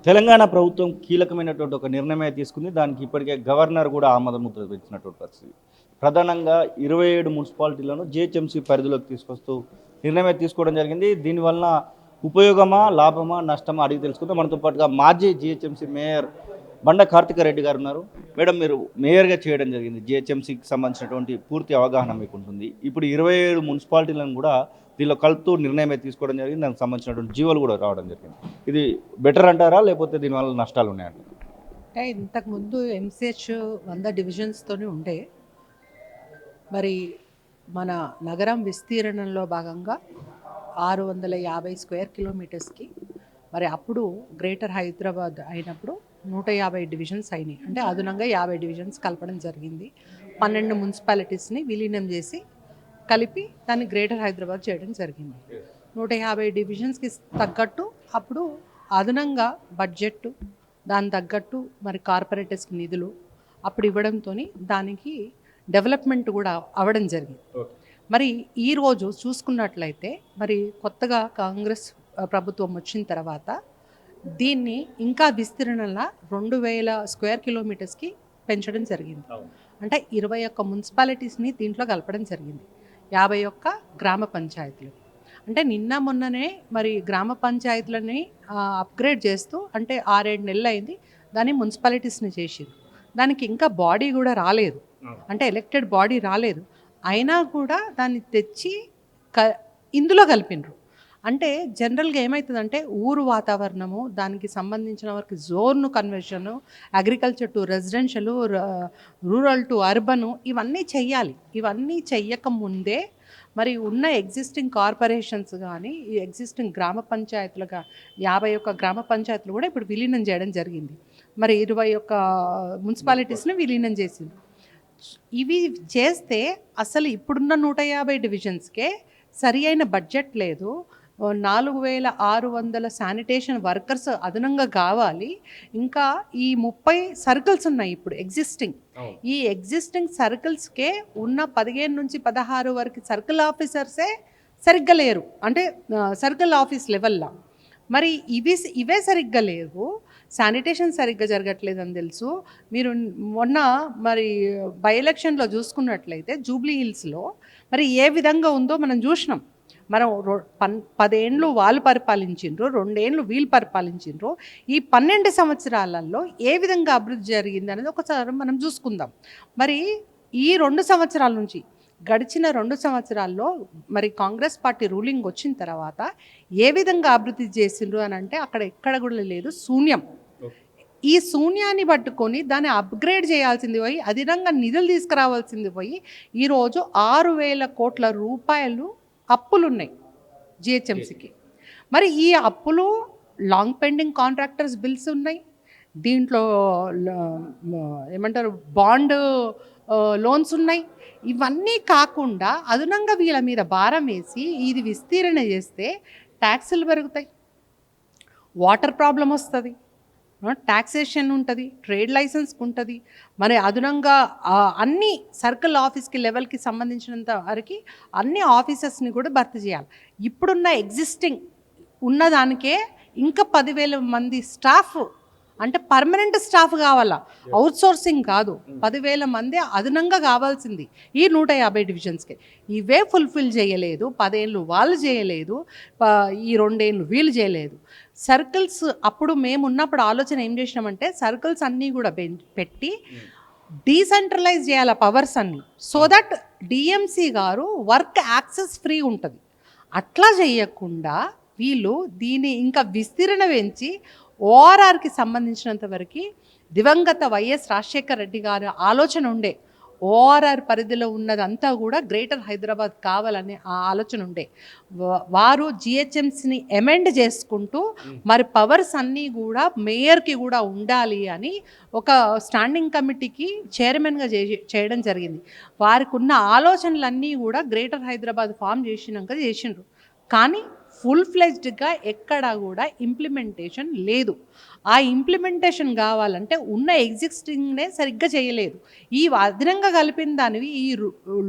తెలంగాణ ప్రభుత్వం కీలకమైనటువంటి ఒక నిర్ణయమే తీసుకుంది. దానికి ఇప్పటికే గవర్నర్ కూడా ఆమోదముద్ర ఇచ్చినటువంటి పరిస్థితి. ప్రధానంగా 27 మున్సిపాలిటీలను జీహెచ్ఎంసీ పరిధిలోకి తీసుకొస్తూ నిర్ణయమే తీసుకోవడం జరిగింది. దీనివలన ఉపయోగమా, లాభమా, నష్టమా అడిగి తెలుసుకుందాం. మనతో పాటుగా మాజీ జీహెచ్ఎంసీ మేయర్ బండ కార్తికారెడ్డి గారు ఉన్నారు. మేడం, మీరు మేయర్గా చేయడం జరిగింది. జీహెచ్ఎంసీకి సంబంధించినటువంటి పూర్తి అవగాహన మీకు ఉంటుంది. ఇప్పుడు 27 మున్సిపాలిటీలను కూడా దీనిలో కలుపుతూ నిర్ణయమే తీసుకోవడం జరిగింది. దానికి సంబంధించినటువంటి జీవోలు కూడా రావడం జరిగింది. ఇది బెటర్ అంటారా, లేకపోతే దీనివల్ల నష్టాలు ఉన్నాయంటారా? అంటే ఇంతకుముందు ఎంసీహెచ్ 100 డివిజన్స్తోనే ఉండే. మరి మన నగరం విస్తీర్ణంలో భాగంగా 650 స్క్వేర్ కిలోమీటర్స్కి మరి అప్పుడు గ్రేటర్ హైదరాబాద్ అయినప్పుడు 150 డివిజన్స్ అయినాయి. అంటే అదనంగా 50 డివిజన్స్ కలపడం జరిగింది. 12 మున్సిపాలిటీస్ని విలీనం చేసి కలిపి దాన్ని గ్రేటర్ హైదరాబాద్ చేయడం జరిగింది. 150 డివిజన్స్కి తగ్గట్టు అప్పుడు అదనంగా బడ్జెట్, దాని తగ్గట్టు మరి కార్పొరేటర్స్కి నిధులు అప్పుడు ఇవ్వడంతో దానికి డెవలప్మెంట్ కూడా అవ్వడం జరిగింది. మరి ఈరోజు చూసుకున్నట్లయితే మరి కొత్తగా కాంగ్రెస్ ప్రభుత్వం వచ్చిన తర్వాత దీన్ని ఇంకా విస్తీర్ణంగా 2000 స్క్వేర్ కిలోమీటర్స్కి పెంచడం జరిగింది. అంటే 21 మున్సిపాలిటీస్ని దీంట్లో కలపడం జరిగింది. 51 గ్రామ పంచాయతీలు. అంటే నిన్న మొన్ననే మరి గ్రామ పంచాయతీలని అప్గ్రేడ్ చేస్తూ అంటే 6-7 నెలలు అయింది దాన్ని మున్సిపాలిటీస్ని చేసిరు. దానికి ఇంకా బాడీ కూడా రాలేదు, అంటే ఎలక్టెడ్ బాడీ రాలేదు. అయినా కూడా దాన్ని తెచ్చి ఇందులో కలిపినరు. అంటే జనరల్గా ఏమవుతుందంటే ఊరు వాతావరణము, దానికి సంబంధించిన వరకు zone conversion, agriculture to residential, rural to urban ఇవన్నీ చెయ్యాలి. ఇవన్నీ చెయ్యకముందే మరి ఉన్న ఎగ్జిస్టింగ్ కార్పొరేషన్స్ కానీ ఈ ఎగ్జిస్టింగ్ గ్రామ పంచాయతీలుగా 51 గ్రామ పంచాయతీలు కూడా ఇప్పుడు విలీనం చేయడం జరిగింది. మరి 21 మున్సిపాలిటీస్ని విలీనం చేసింది. ఇవి చేస్తే అసలు ఇప్పుడున్న 150 డివిజన్స్కే సరి అయిన బడ్జెట్ లేదు. 4600 శానిటేషన్ వర్కర్స్ అదనంగా కావాలి. ఇంకా ఈ 30 సర్కిల్స్ ఉన్నాయి ఇప్పుడు ఎగ్జిస్టింగ్. ఈ ఎగ్జిస్టింగ్ సర్కిల్స్కే ఉన్న 15 నుంచి 16 వరకు సర్కిల్ ఆఫీసర్సే సరిగ్గా లేరు, అంటే సర్కిల్ ఆఫీస్ లెవెల్లో. మరి ఇవే సరిగ్గా లేవు, శానిటేషన్ సరిగ్గా జరగట్లేదని తెలుసు. మీరు మొన్న మరి బై ఎలక్షన్లో చూసుకున్నట్లయితే జూబ్లీ హిల్స్లో మరి ఏ విధంగా ఉందో మనం చూసినాం. మనం 10 ఏళ్ళు వాళ్ళు పరిపాలించిండ్రు, 2 ఏళ్ళు వీళ్ళు పరిపాలించిండ్రు. ఈ 12 సంవత్సరాలలో ఏ విధంగా అభివృద్ధి జరిగింది అనేది ఒకసారి మనం చూసుకుందాం. మరి ఈ 2 సంవత్సరాల నుంచి గడిచిన 2 సంవత్సరాల్లో మరి కాంగ్రెస్ పార్టీ రూలింగ్ వచ్చిన తర్వాత ఏ విధంగా అభివృద్ధి చేసిండ్రు అని అంటే అక్కడ ఎక్కడ కూడా లేదు, శూన్యం. ఈ శూన్యాన్ని పట్టుకొని దాన్ని అప్గ్రేడ్ చేయాల్సింది పోయి అదనంగా నిధులు తీసుకురావాల్సింది పోయి ఈరోజు 6000 కోట్ల రూపాయలు అప్పులు ఉన్నాయి జిహెచ్ఎంసీకి. మరి ఈ అప్పులు లాంగ్ పెండింగ్ కాంట్రాక్టర్స్ బిల్స్ ఉన్నాయి, దీంట్లో ఏమంటారు బాండ్ లోన్స్ ఉన్నాయి. ఇవన్నీ కాకుండా అదనంగా వీళ్ళ మీద భారం వేసి ఇది విస్తీరణ చేస్తే ట్యాక్సులు పెరుగుతాయి, వాటర్ ప్రాబ్లం వస్తుంది, ట్యాక్సేషన్ ఉంటుంది, ట్రేడ్ లైసెన్స్ ఉంటుంది. మరి అదనంగా అన్ని సర్కిల్ ఆఫీస్కి లెవెల్కి సంబంధించినంత వరకు అన్ని ఆఫీసర్స్ని కూడా భర్తీ చేయాలి. ఇప్పుడున్న ఎగ్జిస్టింగ్ ఉన్నదానికే ఇంకా 10,000 మంది స్టాఫ్, అంటే పర్మనెంట్ స్టాఫ్ కావాలా, అవుట్ సోర్సింగ్ కాదు. 10,000 మంది అదనంగా కావాల్సింది ఈ 150 డివిజన్స్కి. ఇవే ఫుల్ఫిల్ చేయలేదు. 10 ఏళ్ళు వాళ్ళు చేయలేదు, ఈ 2 ఏళ్ళు వీళ్ళు చేయలేదు. సర్కిల్స్ అప్పుడు మేము ఉన్నప్పుడు ఆలోచన ఏం చేసినామంటే సర్కిల్స్ అన్నీ కూడా పెట్టి డీసెంట్రలైజ్ చేయాలి పవర్స్ అన్నీ, సో దట్ డిఎంసీ గారు వర్క్ యాక్సెస్ ఫ్రీ ఉంటుంది. అట్లా చేయకుండా వీళ్ళు దీన్ని ఇంకా విస్తీరణ పెంచి ఓఆర్ఆర్కి సంబంధించినంత వరకు దివంగత వైఎస్ రాజశేఖర్ రెడ్డి గారి ఆలోచన ఉండే ఓఆర్ఆర్ పరిధిలో ఉన్నదంతా కూడా గ్రేటర్ హైదరాబాద్ కావాలనే ఆ ఆలోచన ఉండే. వారు జిహెచ్ఎంసీని అమెండ్ చేసుకుంటూ మరి పవర్స్ అన్నీ కూడా మేయర్కి కూడా ఉండాలి అని ఒక స్టాండింగ్ కమిటీకి చైర్మన్గా చేయడం జరిగింది. వారికి ఉన్న ఆలోచనలన్నీ కూడా గ్రేటర్ హైదరాబాద్ ఫామ్ చేసినాక చేసిండ్రు. కానీ ఫుల్ ఫ్లెజ్డ్గా ఎక్కడా కూడా ఇంప్లిమెంటేషన్ లేదు. ఆ ఇంప్లిమెంటేషన్ కావాలంటే ఉన్న ఎగ్జిస్టింగ్నే సరిగ్గా చేయలేదు. ఈ అదనంగా కలిపిన దానివి ఈ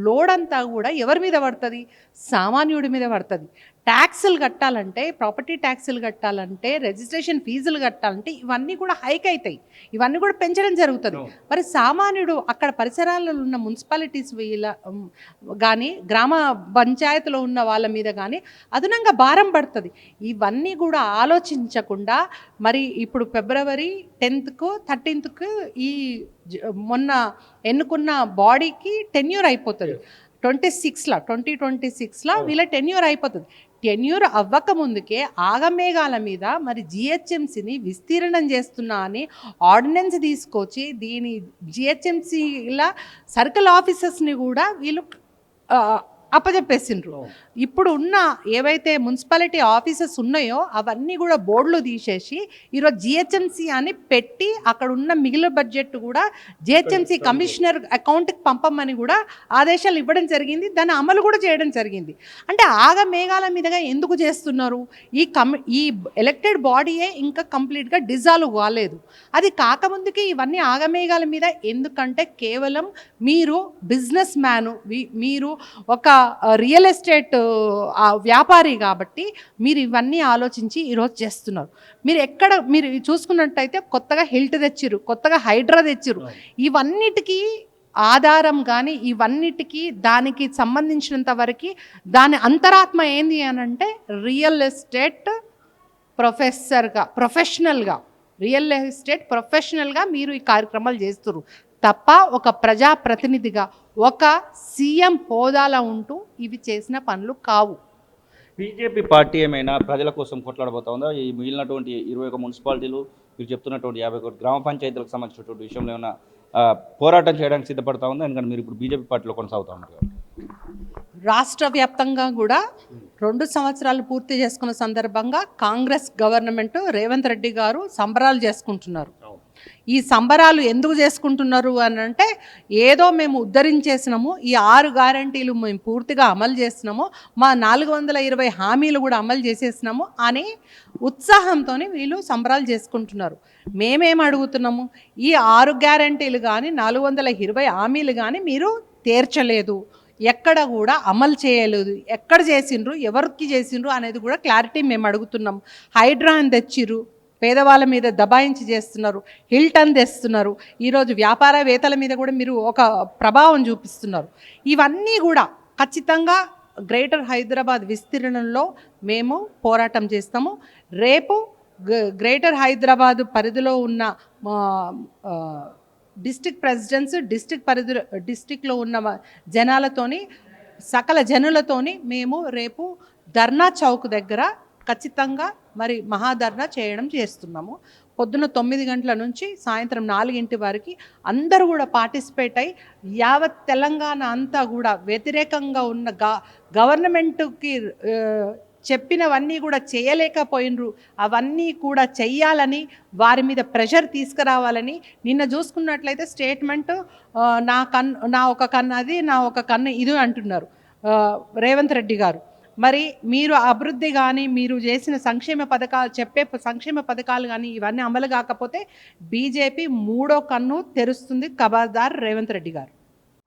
లోడ్ అంతా కూడా ఎవరి మీద పడుతుంది, సామాన్యుడి మీద పడుతుంది. ట్యాక్సులు కట్టాలంటే, ప్రాపర్టీ ట్యాక్సులు కట్టాలంటే, రిజిస్ట్రేషన్ ఫీజులు కట్టాలంటే ఇవన్నీ కూడా హైక్ అవుతాయి, ఇవన్నీ కూడా పెంచడం జరుగుతుంది. మరి సామాన్యుడు అక్కడ పరిసరాలలో ఉన్న మున్సిపాలిటీస్ వీళ్ళ కానీ గ్రామ పంచాయతీలో ఉన్న వాళ్ళ మీద కానీ అదనంగా భారం పడుతుంది. ఇవన్నీ కూడా ఆలోచించకుండా మరి ఇప్పుడు ఫిబ్రవరి 10th 13th ఈ మొన్న ఎన్నుకున్న బాడీకి టెన్యూర్ అయిపోతుంది. 2026 వీళ్ళ టెన్యూర్ అయిపోతుంది. టెన్యూర్ అవ్వక ముందుకే ఆగమేఘాల మీద మరి జిహెచ్ఎంసీని విస్తీర్ణం చేస్తున్నా అని ఆర్డినెన్స్ తీసుకొచ్చి దీని జిహెచ్ఎంసీల సర్కిల్ ఆఫీసర్స్ని కూడా వీళ్ళు అప్పచెప్పేసిండ్రు. ఇప్పుడు ఉన్న ఏవైతే మున్సిపాలిటీ ఆఫీసెస్ ఉన్నాయో అవన్నీ కూడా బోర్డులు తీసేసి ఈరోజు జిహెచ్ఎంసీ అని పెట్టి అక్కడ ఉన్న మిగిలిన బడ్జెట్ కూడా జిహెచ్ఎంసీ కమిషనర్ అకౌంట్కి పంపమని కూడా ఆదేశాలు ఇవ్వడం జరిగింది. దాన్ని అమలు కూడా చేయడం జరిగింది. అంటే ఆగమేఘాల మీదుగా ఎందుకు చేస్తున్నారు? ఈ ఎలక్టెడ్ బాడీయే ఇంకా కంప్లీట్గా డిజాల్వ్ కాలేదు. అది కాకముందుకే ఇవన్నీ ఆగమేఘాల మీద ఎందుకంటే కేవలం మీరు బిజినెస్ మ్యాను, మీరు ఒక రియల్ ఎస్టేట్ వ్యాపారి కాబట్టి మీరు ఇవన్నీ ఆలోచించి ఈరోజు చేస్తున్నారు. మీరు చూసుకున్నట్టయితే కొత్తగా హిల్ట్ తెచ్చిర్రు, కొత్తగా హైడ్రా తెచ్చిర్రు. ఇవన్నిటికీ ఆధారం కానీ ఇవన్నిటికీ దానికి సంబంధించినంత వరకు దాని అంతరాత్మ ఏంది అని అంటే రియల్ ఎస్టేట్ ప్రొఫెషనల్గా మీరు ఈ కార్యక్రమాలు చేస్తున్నారు తప్ప ఒక ప్రజాప్రతినిధిగా ఒక సీఎం హోదాలో ఉంటూ ఇవి చేసిన పనులు కావు. బీజేపీ పార్టీ ఏమైనా ప్రజల కోసం కొట్లాడబోతా ఉందా? ఈ మిగిలినటువంటి 21 మున్సిపాలిటీలు, మీరు చెప్తున్నటువంటి 51 గ్రామ పంచాయతీలకు సంబంధించినటువంటి విషయంలో ఏమైనా పోరాటం చేయడానికి సిద్ధపడతా ఉందా? ఎందుకంటే మీరు ఇప్పుడు బీజేపీ పార్టీలో కొనసాగుతూ ఉన్నారు. రాష్ట్ర వ్యాప్తంగా కూడా 2 సంవత్సరాలు పూర్తి చేసుకున్న సందర్భంగా కాంగ్రెస్ గవర్నమెంట్ రేవంత్ రెడ్డి గారు సంబరాలు చేసుకుంటున్నారు. ఈ సంబరాలు ఎందుకు చేసుకుంటున్నారు అని అంటే ఏదో మేము ఉద్ధరించేసినాము, ఈ 6 గ్యారంటీలు మేము పూర్తిగా అమలు చేసినాము, మా 420 హామీలు కూడా అమలు చేసేసినాము అనే ఉత్సాహంతో వీళ్ళు సంబరాలు చేసుకుంటున్నారు. మేమేం అడుగుతున్నాము? ఈ 6 గ్యారంటీలు కానీ 420 హామీలు కానీ మీరు తీర్చలేదు, ఎక్కడ కూడా అమలు చేయలేదు, ఎక్కడ చేసిండ్రు, ఎవరికి చేసిండ్రు అనేది కూడా క్లారిటీ మేము అడుగుతున్నాం. హైడ్రా అని తెచ్చిర్రు, పేదవాళ్ళ మీద దబాయించి చేస్తున్నారు, హిల్టన్ తెస్తున్నారు, ఈరోజు వ్యాపారవేత్తల మీద కూడా మీరు ఒక ప్రభావం చూపిస్తున్నారు. ఇవన్నీ కూడా ఖచ్చితంగా గ్రేటర్ హైదరాబాద్ విస్తీర్ణంలో మేము పోరాటం చేస్తాము. రేపు గ్రేటర్ హైదరాబాద్ పరిధిలో ఉన్న డిస్ట్రిక్ట్ ప్రెసిడెంట్స్, డిస్ట్రిక్ట్లో ఉన్న జనాలతోని, సకల జనులతోని మేము రేపు ధర్నా చౌక్ దగ్గర ఖచ్చితంగా మరి మహాధర్నా చేస్తున్నాము. పొద్దున 9 గంటల నుంచి సాయంత్రం 4 వరకు అందరూ కూడా పార్టిసిపేట్ అయ్యి యావత్ తెలంగాణ అంతా కూడా వ్యతిరేకంగా ఉన్న గవర్నమెంట్కి చెప్పినవన్నీ కూడా చేయలేకపోయినరు, అవన్నీ కూడా చెయ్యాలని వారి మీద ప్రెషర్ తీసుకురావాలని నిన్న చూసుకున్నట్లయితే స్టేట్మెంట్ నా ఒక కన్ను అది, నా ఒక కన్ను ఇది అంటున్నారు రేవంత్ రెడ్డి గారు. మరి మీరు అభివృద్ధి కానీ మీరు చేసిన సంక్షేమ పథకాలు కానీ ఇవన్నీ అమలు కాకపోతే బీజేపీ 3వ కన్ను తెరుస్తుంది ఖబర్దార్ రేవంత్ రెడ్డి గారు.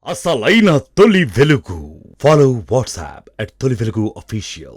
అసలైన తొలి వెలుగు. ఫాలో వాట్సాప్ @తొలి వెలుగు official.